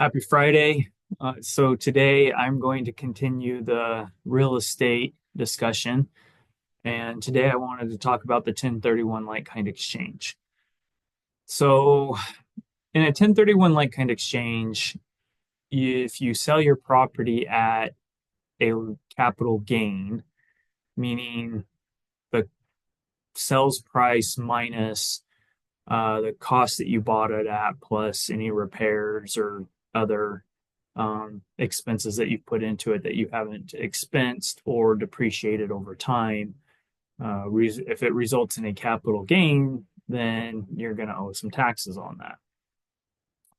Happy Friday. So today I'm going to continue the real estate discussion. And today I wanted to talk about the 1031 like-kind exchange. So in a 1031 like-kind exchange, if you sell your property at a capital gain, meaning the sales price minus the cost that you bought it at plus any repairs or other expenses that you've put into it that you haven't expensed or depreciated over time. If it results in a capital gain, then you're going to owe some taxes on that.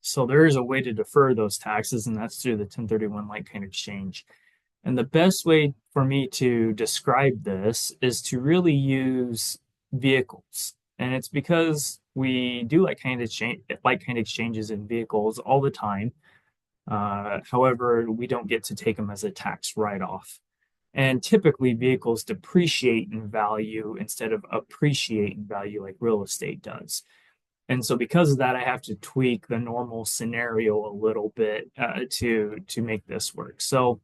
So there is a way to defer those taxes, and that's through the 1031 like kind exchange. And the best way for me to describe this is to really use vehicles. And it's because we do like kind exchanges in vehicles all the time. However, we don't get to take them as a tax write-off. And typically, vehicles depreciate in value instead of appreciate in value like real estate does. And so, because of that, I have to tweak the normal scenario a little bit to make this work. So,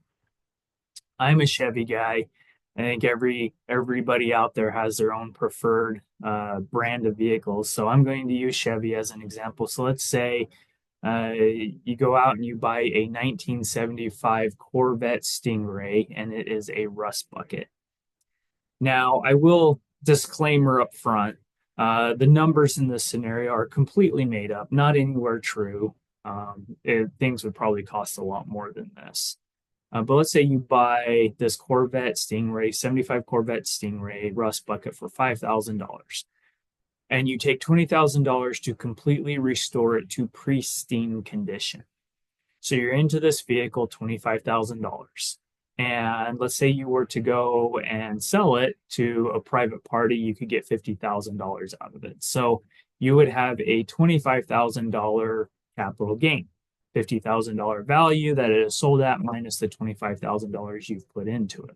I'm a Chevy guy. I think everybody out there has their own preferred brand of vehicles. So, I'm going to use Chevy as an example. So, let's say you go out and you buy a 1975 Corvette Stingray, and it is a rust bucket. Now, I will disclaimer up front, the numbers in this scenario are completely made up, not anywhere true. Things would probably cost a lot more than this. But let's say you buy this Corvette Stingray, 75 Corvette Stingray rust bucket for $5,000, and you take $20,000 to completely restore it to pristine condition. So you're into this vehicle, $25,000. And let's say you were to go and sell it to a private party, you could get $50,000 out of it. So you would have a $25,000 capital gain, $50,000 value that it is sold at minus the $25,000 you've put into it.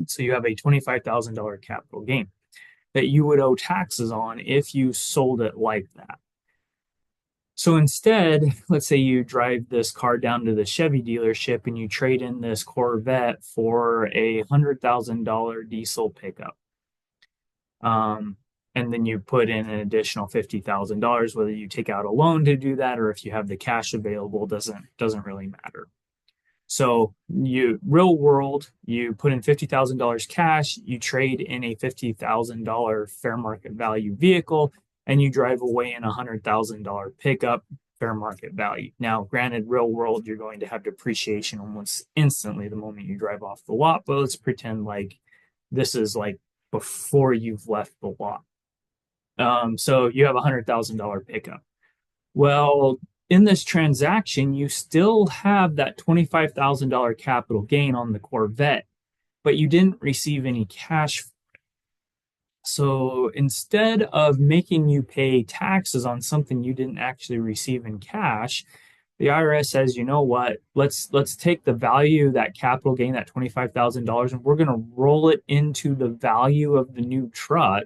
So you have a $25,000 capital gain that you would owe taxes on if you sold it like that. So instead, let's say you drive this car down to the Chevy dealership and you trade in this Corvette for a $100,000 diesel pickup. And then you put in an additional $50,000, whether you take out a loan to do that or if you have the cash available, doesn't really matter. So you real world, you put in $50,000 cash, you trade in a $50,000 fair market value vehicle, and you drive away in a $100,000 pickup fair market value. Now, granted, real world, you're going to have depreciation almost instantly the moment you drive off the lot, but let's pretend like this is like before you've left the lot. So you have a $100,000 pickup. Well, in this transaction, you still have that $25,000 capital gain on the Corvette, but you didn't receive any cash. So instead of making you pay taxes on something you didn't actually receive in cash, the IRS says, you know what, let's take the value of that capital gain, that $25,000, and we're going to roll it into the value of the new truck.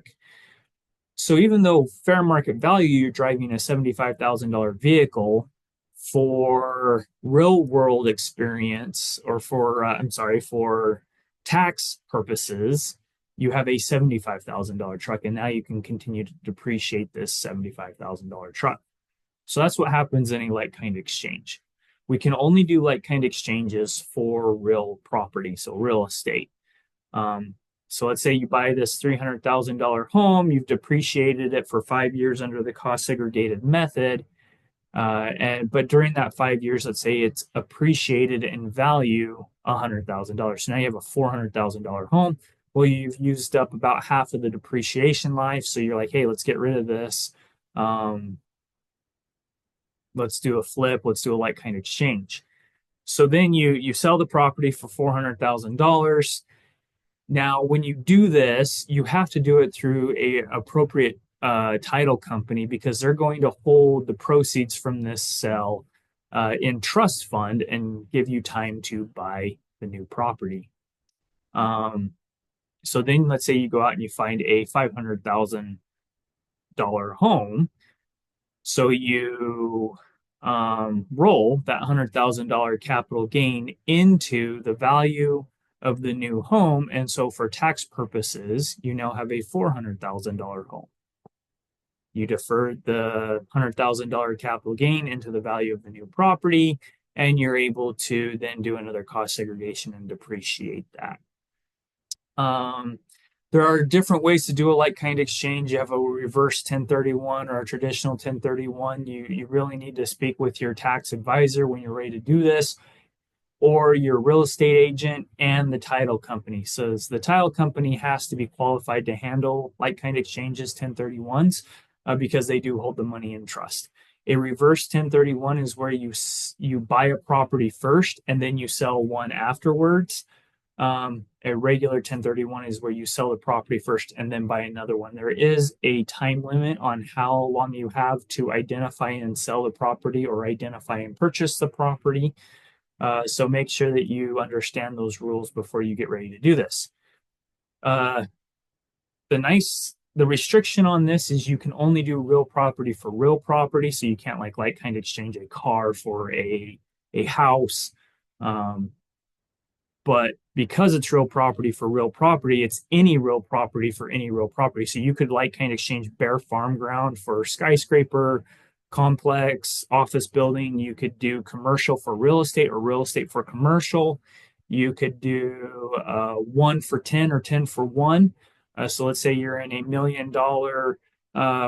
So even though fair market value, you're driving a $75,000 vehicle, for real world experience or for tax purposes, you have a $75,000 truck, and now you can continue to depreciate this $75,000 truck. So that's what happens in a like kind exchange. We can only do like kind exchanges for real property, so real estate. So let's say you buy this $300,000 home, you've depreciated it for 5 years under the cost segregated method. But during that 5 years, let's say it's appreciated in value $100,000. So now you have a $400,000 home. Well, you've used up about half of the depreciation life. So you're like, hey, let's get rid of this. Let's do a flip. Let's do a like kind exchange. So then you sell the property for $400,000. Now, when you do this, you have to do it through a appropriate title company because they're going to hold the proceeds from this sale in trust fund and give you time to buy the new property. So then let's say you go out and you find a $500,000 home. So you roll that $100,000 capital gain into the value of the new home. And so for tax purposes, you now have a $400,000 home. You deferred the $100,000 capital gain into the value of the new property, and you're able to then do another cost segregation and depreciate that. There are different ways to do a like-kind exchange. You have a reverse 1031 or a traditional 1031. You really need to speak with your tax advisor when you're ready to do this, or your real estate agent and the title company. So the title company has to be qualified to handle like-kind exchanges, 1031s, because they do hold the money in trust. A reverse 1031 is where you buy a property first and then you sell one afterwards. A regular 1031 is where you sell the property first and then buy another one. There is a time limit on how long you have to identify and sell the property or identify and purchase the property. So make sure that you understand those rules before you get ready to do this. The restriction on this is you can only do real property for real property. So you can't like kind of exchange a car for a house. But because it's real property for real property, it's any real property for any real property. So you could like kind of exchange bare farm ground for skyscraper, complex, office building. You could do commercial for real estate or real estate for commercial. You could do 1 for 10 or 10 for 1. So let's say you're in $1 million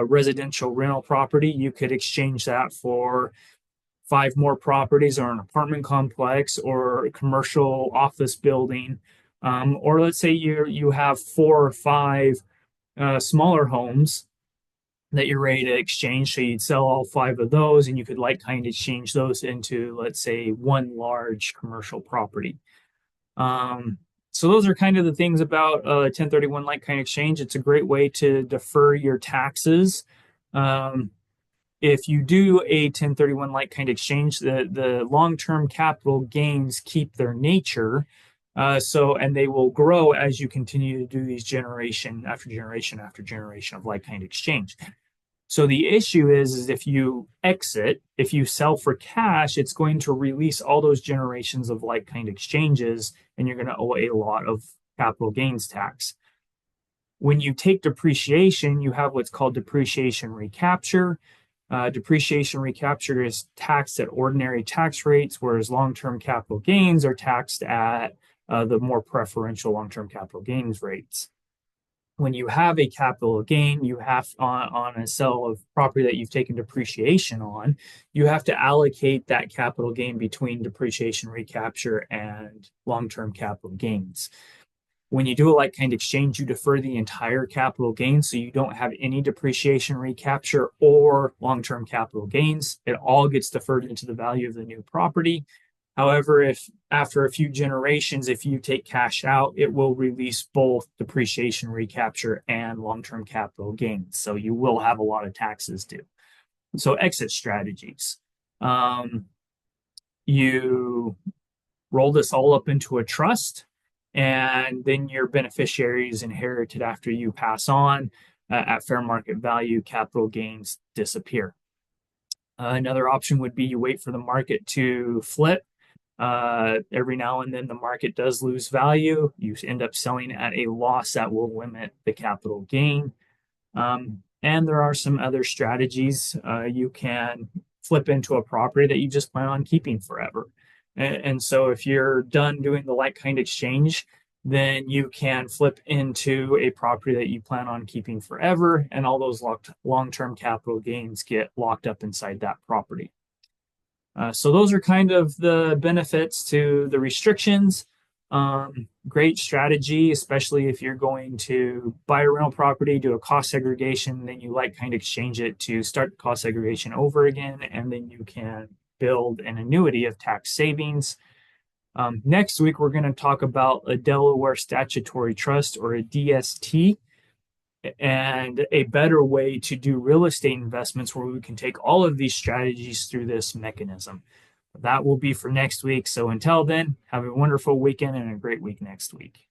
residential rental property. You could exchange that for 5 more properties or an apartment complex or a commercial office building. Or let's say you have 4 or 5 smaller homes that you're ready to exchange. So you'd sell all 5 of those and you could like kind of exchange those into, let's say, one large commercial property. So those are kind of the things about 1031 like kind of exchange. It's a great way to defer your taxes. If you do a 1031 like kind of exchange, the long-term capital gains keep their nature. And they will grow as you continue to do these generation after generation after generation of like kind of exchange. So the issue is if you exit, if you sell for cash, it's going to release all those generations of like kind exchanges, and you're going to owe a lot of capital gains tax. When you take depreciation, you have what's called depreciation recapture. Depreciation recapture is taxed at ordinary tax rates, whereas long-term capital gains are taxed at the more preferential long-term capital gains rates. When you have a capital gain, you have on a sale of property that you've taken depreciation on, you have to allocate that capital gain between depreciation recapture and long-term capital gains. When you do a like kind exchange, you defer the entire capital gain, so you don't have any depreciation recapture or long-term capital gains. It all gets deferred into the value of the new property. However, if after a few generations, if you take cash out, it will release both depreciation recapture and long-term capital gains. So you will have a lot of taxes due. So exit strategies. You roll this all up into a trust, and then your beneficiaries inherited after you pass on at fair market value, capital gains disappear. Another option would be you wait for the market to flip. Every now and then the market does lose value. You end up selling at a loss that will limit the capital gain. And there are some other strategies. You can flip into a property that you just plan on keeping forever. And so if you're done doing the like kind exchange, then you can flip into a property that you plan on keeping forever, and all those long-term capital gains get locked up inside that property. So those are kind of the benefits to the restrictions. Great strategy, especially if you're going to buy a rental property, do a cost segregation, then you like kind of exchange it to start the cost segregation over again, and then you can build an annuity of tax savings. Next week, we're going to talk about a Delaware Statutory Trust, or a DST, and a better way to do real estate investments where we can take all of these strategies through this mechanism. That will be for next week. So until then, have a wonderful weekend and a great week next week.